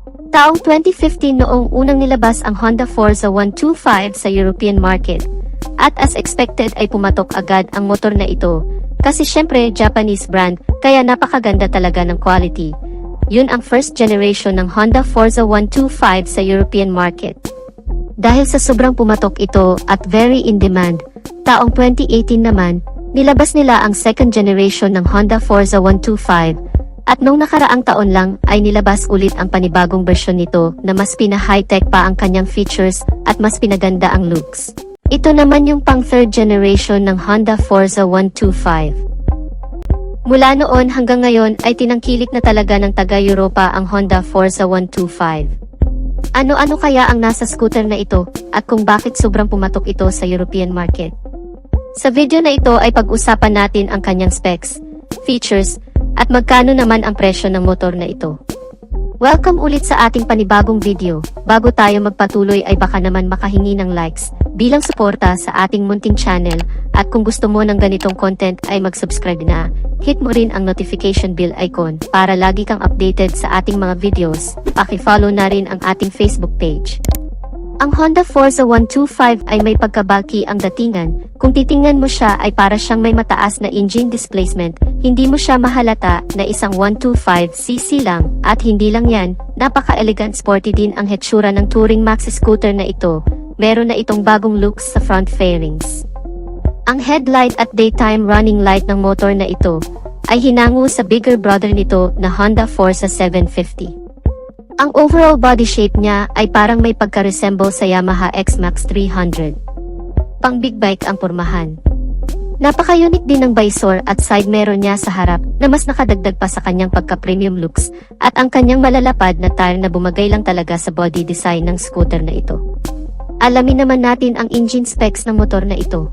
Taong 2015 noong unang nilabas ang Honda Forza 125 sa European market. At as expected ay pumatok agad ang motor na ito. Kasi syempre Japanese brand, kaya napakaganda talaga ng quality. Yun ang first generation ng Honda Forza 125 sa European market. Dahil sa sobrang pumatok ito at very in demand, taong 2018 naman, nilabas nila ang second generation ng Honda Forza 125. At nung nakaraang taon lang ay nilabas ulit ang panibagong bersyon nito na mas pina-high-tech pa ang kanyang features at mas pinaganda ang looks. Ito naman yung pang third generation ng Honda Forza 125. Mula noon hanggang ngayon ay tinangkilik na talaga ng taga-Europa ang Honda Forza 125. Ano-ano kaya ang nasa scooter na ito at kung bakit sobrang pumatok ito sa European market? Sa video na ito ay pag-usapan natin ang kanyang specs, features, at magkano naman ang presyo ng motor na ito. Welcome ulit sa ating panibagong video. Bago tayo magpatuloy ay baka naman makahingi ng likes bilang suporta sa ating munting channel at kung gusto mo ng ganitong content ay mag-subscribe na. Hit mo rin ang notification bell icon para lagi kang updated sa ating mga videos. Paki-follow na rin ang ating Facebook page. Ang Honda Forza 125 ay may pagkabulky ang datingan. Kung titingnan mo siya ay para siyang may mataas na engine displacement. Hindi mo siya mahalata na isang 125cc lang. At hindi lang yan, napaka-elegant sporty din ang hetsura ng Touring Maxi scooter na ito. Meron na itong bagong looks sa front fairings. Ang headlight at daytime running light ng motor na ito ay hinango sa bigger brother nito na Honda Forza 750. Ang overall body shape niya ay parang may pagka-resemble sa Yamaha X-Max 300. Pang big bike ang pormahan. Napaka-unique din ng visor at side mirror niya sa harap na mas nakadagdag pa sa kanyang pagka-premium looks at ang kanyang malalapad na tire na bumagay lang talaga sa body design ng scooter na ito. Alamin naman natin ang engine specs ng motor na ito.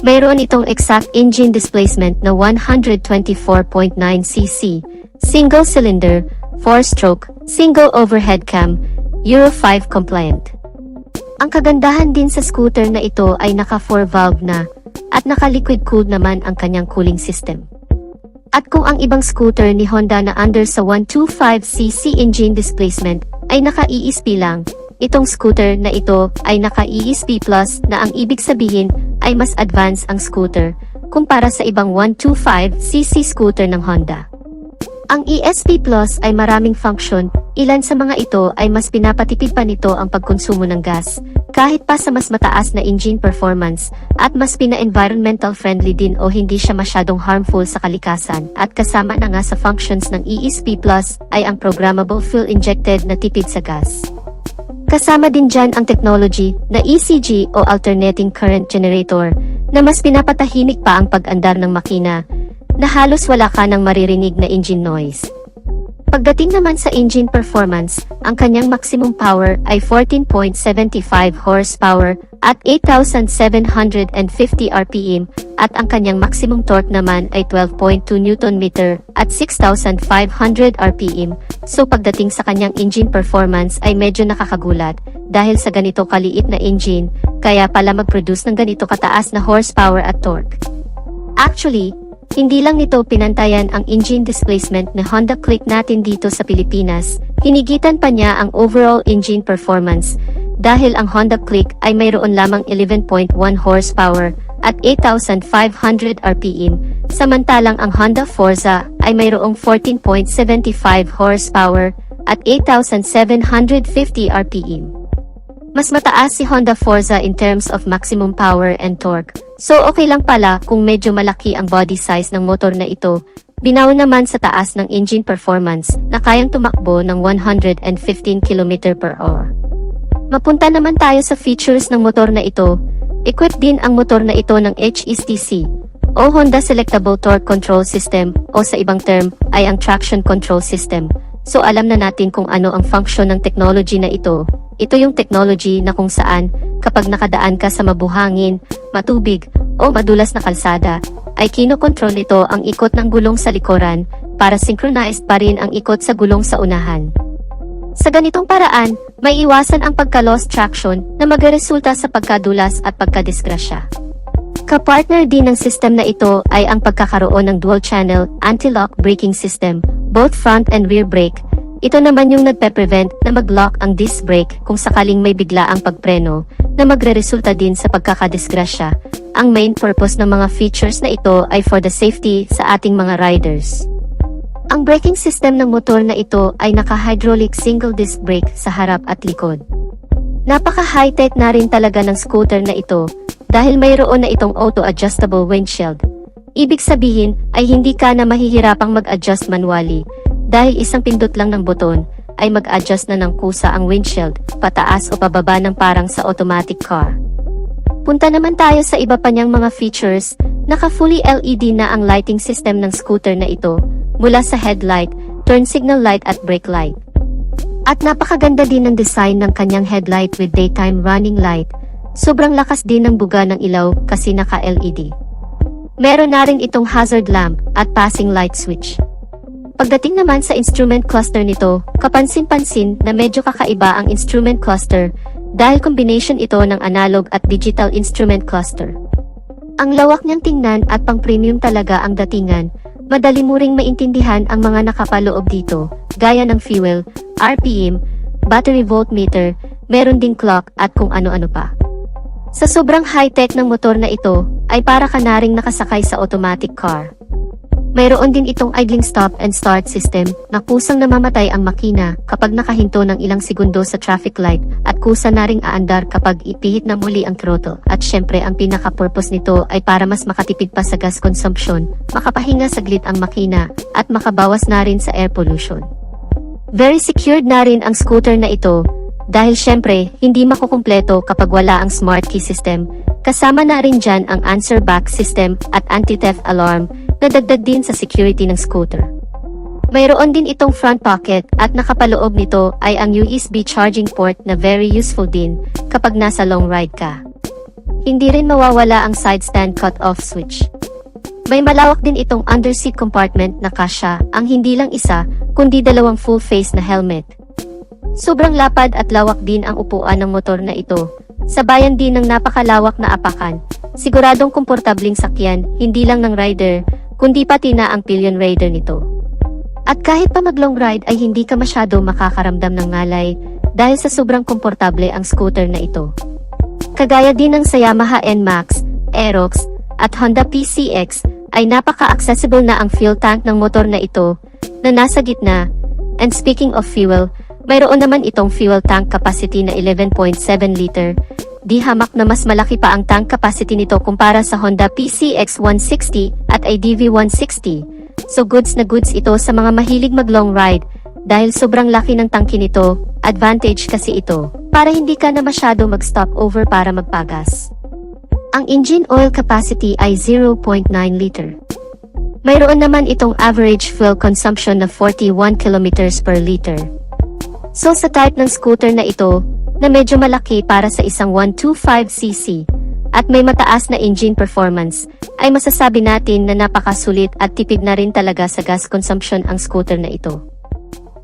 Mayroon itong exact engine displacement na 124.9cc, single cylinder, 4-stroke, single overhead cam, Euro 5 compliant. Ang kagandahan din sa scooter na ito ay naka 4-valve na at naka-liquid cooled naman ang kanyang cooling system. At kung ang ibang scooter ni Honda na under sa 125cc engine displacement ay naka-ESP lang, itong scooter na ito ay naka-ESP Plus na ang ibig sabihin ay mas advanced ang scooter kumpara sa ibang 125cc scooter ng Honda. Ang ESP Plus ay maraming function, ilan sa mga ito ay mas pinapatipid pa nito ang pagkonsumo ng gas, kahit pa sa mas mataas na engine performance, at mas pina-environmental friendly din o hindi siya masyadong harmful sa kalikasan, at kasama na nga sa functions ng ESP Plus ay ang programmable fuel injected na tipid sa gas. Kasama din dyan ang technology na ECG o Alternating Current Generator, na mas pinapatahimik pa ang pag-andar ng makina, na halos wala ka nang maririnig na engine noise. Pagdating naman sa engine performance, ang kanyang maximum power ay 14.75 horsepower at 8,750 RPM at ang kanyang maximum torque naman ay 12.2 Nm at 6,500 RPM. So pagdating sa kanyang engine performance ay medyo nakakagulat dahil sa ganito kaliit na engine, kaya pala mag-produce ng ganito kataas na horsepower at torque. Actually, hindi lang nito pinantayan ang engine displacement na Honda Click natin dito sa Pilipinas, hinigitan pa niya ang overall engine performance dahil ang Honda Click ay mayroon lamang 11.1 horsepower at 8,500 RPM, samantalang ang Honda Forza ay mayroong 14.75 horsepower at 8,750 RPM. Mas mataas si Honda Forza in terms of maximum power and torque. So okay lang pala kung medyo malaki ang body size ng motor na ito. Binaw naman sa taas ng engine performance na kayang tumakbo ng 115 km/h. Mapunta naman tayo sa features ng motor na ito. Equipped din ang motor na ito ng HSTC o Honda Selectable Torque Control System o sa ibang term ay ang Traction Control System. So alam na natin kung ano ang function ng technology na ito. Ito yung technology na kung saan, kapag nakadaan ka sa mabuhangin, matubig, o madulas na kalsada, ay kinokontrol nito ang ikot ng gulong sa likuran, para synchronized pa rin ang ikot sa gulong sa unahan. Sa ganitong paraan, may iwasan ang pagka-lost traction na magresulta sa pagkadulas at pagkadisgrasya. Kapartner din ng system na ito ay ang pagkakaroon ng dual-channel anti-lock braking system, both front and rear brake. ito naman yung nagpe-prevent na mag-lock ang disc brake kung sakaling may bigla ang pagpreno na magre-resulta din sa pagkakadisgrasya. Ang main purpose ng mga features na ito ay for the safety sa ating mga riders. Ang braking system ng motor na ito ay naka-hydraulic single disc brake sa harap at likod. Napaka-high-tech na rin talaga ng scooter na ito dahil mayroon na itong auto-adjustable windshield. Ibig sabihin ay hindi ka na mahihirapang mag-adjust manually dahil isang pindot lang ng buton ay mag-adjust na ng kusa ang windshield, pataas o pababa ng parang sa automatic car. Punta naman tayo sa iba pa niyang mga features. Naka-fully LED na ang lighting system ng scooter na ito, mula sa headlight, turn signal light at brake light. At napakaganda din ng design ng kanyang headlight with daytime running light. Sobrang lakas din ng buga ng ilaw kasi naka-LED. Meron na rin itong hazard lamp at passing light switch. Pagdating naman sa instrument cluster nito, kapansin-pansin na medyo kakaiba ang instrument cluster dahil combination ito ng analog at digital instrument cluster. Ang lawak niyang tingnan at pang-premium talaga ang datingan. Madali mo ring maintindihan ang mga nakapaloob dito, gaya ng fuel, RPM, battery voltmeter, meron ding clock at kung ano-ano pa. Sa sobrang high-tech ng motor na ito, ay para ka na ring nakasakay sa automatic car. Mayroon din itong idling stop and start system na kusang namamatay ang makina kapag nakahinto ng ilang segundo sa traffic light at kusa na ring aandar kapag ipihit na muli ang throttle. At syempre ang pinaka-purpose nito ay para mas makatipid pa sa gas consumption, makapahinga saglit ang makina, at makabawas na rin sa air pollution. Very secured na rin ang scooter na ito dahil syempre hindi makukumpleto kapag wala ang smart key system. Kasama na rin dyan ang answer back system at anti-theft alarm na dagdag din sa security ng scooter. Mayroon din itong front pocket at nakapaloob nito ay ang USB charging port na very useful din kapag nasa long ride ka. Hindi rin mawawala ang side stand cut-off switch. May malawak din itong underseat compartment na kasya ang hindi lang isa kundi dalawang full face na helmet. Sobrang lapad at lawak din ang upuan ng motor na ito. Sabayan din ng napakalawak na apakan. Siguradong komportabling sakyan, hindi lang ng rider, kundi pati na ang pillion rider nito. At kahit pa mag long ride ay hindi ka masyado makakaramdam ng ngalay dahil sa sobrang komportable ang scooter na ito. Kagaya din ng sa Yamaha NMAX, Aerox, at Honda PCX ay napaka-accessible na ang fuel tank ng motor na ito na nasa gitna. And speaking of fuel, mayroon naman itong fuel tank capacity na 11.7 liter. Di hamak na mas malaki pa ang tank capacity nito kumpara sa Honda PCX 160 at ADV 160. So goods na goods ito sa mga mahilig mag long ride dahil sobrang laki ng tangke nito. Advantage kasi ito para hindi ka na masyado mag stop over para magpagas. Ang engine oil capacity ay 0.9 liter. Mayroon naman itong average fuel consumption na 41 kilometers per liter. So sa type ng scooter na ito, na medyo malaki para sa isang 125cc, at may mataas na engine performance, ay masasabi natin na napakasulit at tipid na rin talaga sa gas consumption ang scooter na ito.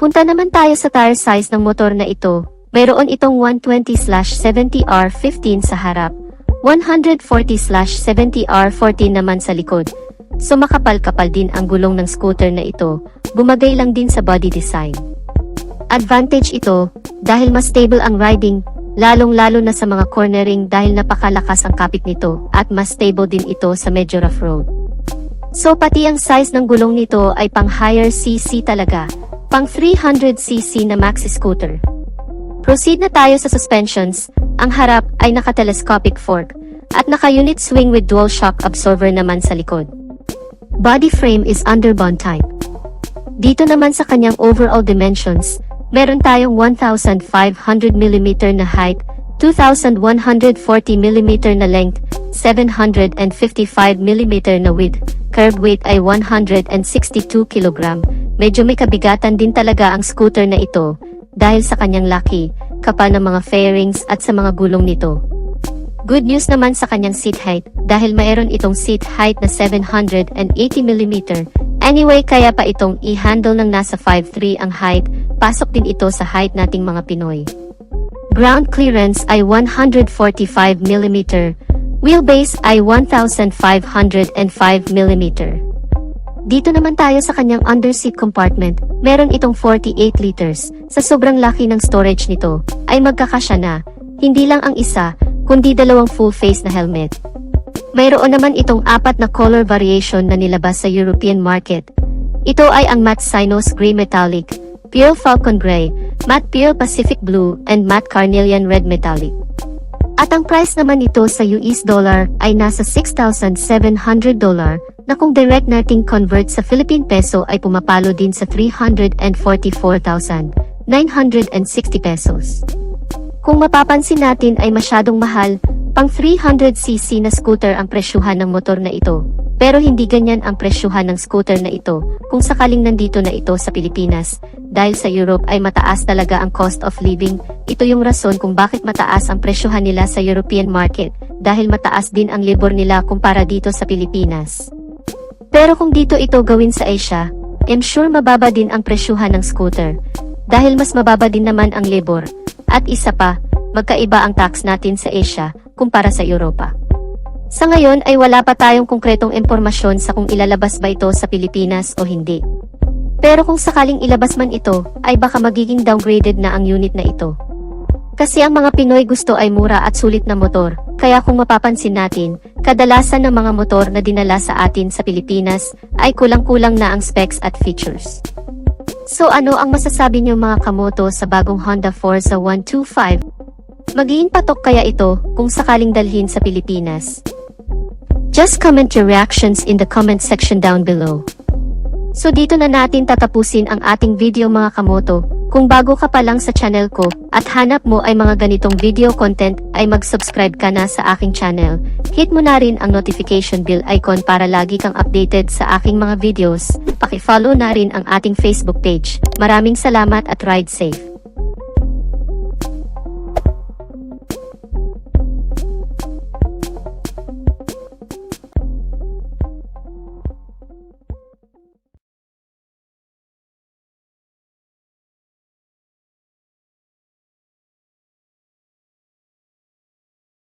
Punta naman tayo sa tire size ng motor na ito. Mayroon itong 120/70R15 sa harap, 140/70R14 naman sa likod. So makapal-kapal din ang gulong ng scooter na ito, bumagay lang din sa body design. Advantage ito dahil mas stable ang riding, lalong-lalo na sa mga cornering dahil napakalakas ang kapit nito at mas stable din ito sa medyo rough road. So pati ang size ng gulong nito ay pang higher CC talaga, pang 300cc na maxi scooter. Proceed na tayo sa suspensions. Ang harap ay naka-telescopic fork at naka-unit swing with dual shock absorber naman sa likod. Body frame is underbond type. Dito naman sa kanyang overall dimensions, meron tayong 1,500mm na height, 2,140mm na length, 755mm na width, curb weight ay 162 kg. Medyo may kabigatan din talaga ang scooter na ito, dahil sa kanyang laki, kapal ng mga fairings at sa mga gulong nito. Good news naman sa kanyang seat height, dahil mayroon itong seat height na 780mm. Anyway, kaya pa itong i-handle ng nasa 5'3" ang height, pasok din ito sa height nating mga Pinoy. Ground clearance ay 145mm, wheelbase ay 1,505mm. Dito naman tayo sa kanyang underseat compartment. Meron itong 48 liters. Sa sobrang laki ng storage nito, ay magkakasya na, hindi lang ang isa, kundi dalawang full face na helmet. Mayroon naman itong 4 na color variation na nilabas sa European market. Ito ay ang Matte Cynos Gray Metallic, Pure Falcon Gray, Matte Pure Pacific Blue, and Matte Carnelian Red Metallic. At ang price naman nito sa US dollar ay nasa $6,700 na kung direct nating convert sa Philippine peso ay pumapalo din sa 344,960 pesos. Kung mapapansin natin ay masyadong mahal, pang 300cc na scooter ang presyuhan ng motor na ito. Pero hindi ganyan ang presyuhan ng scooter na ito kung sakaling nandito na ito sa Pilipinas. Dahil sa Europe ay mataas talaga ang cost of living. Ito yung rason kung bakit mataas ang presyuhan nila sa European market. Dahil mataas din ang labor nila kumpara dito sa Pilipinas. Pero kung dito ito gawin sa Asia, I'm sure mababa din ang presyuhan ng scooter. Dahil mas mababa din naman ang labor. At isa pa, magkaiba ang tax natin sa Asia kumpara sa Europa. Sa ngayon ay wala pa tayong konkretong impormasyon sa kung ilalabas ba ito sa Pilipinas o hindi. Pero kung sakaling ilabas man ito, ay baka magiging downgraded na ang unit na ito. Kasi ang mga Pinoy gusto ay mura at sulit na motor, kaya kung mapapansin natin, kadalasan ng mga motor na dinala sa atin sa Pilipinas ay kulang-kulang na ang specs at features. So ano ang masasabi niyo mga kamoto sa bagong Honda Forza 125? Magiging patok kaya ito kung sakaling dalhin sa Pilipinas? Just comment your reactions in the comment section down below. So dito na natin tatapusin ang ating video mga kamoto. Kung bago ka pa lang sa channel ko at hanap mo ay mga ganitong video content ay mag-subscribe ka na sa aking channel. Hit mo na rin ang notification bell icon para lagi kang updated sa aking mga videos. Paki-follow na rin ang ating Facebook page. Maraming salamat at ride safe.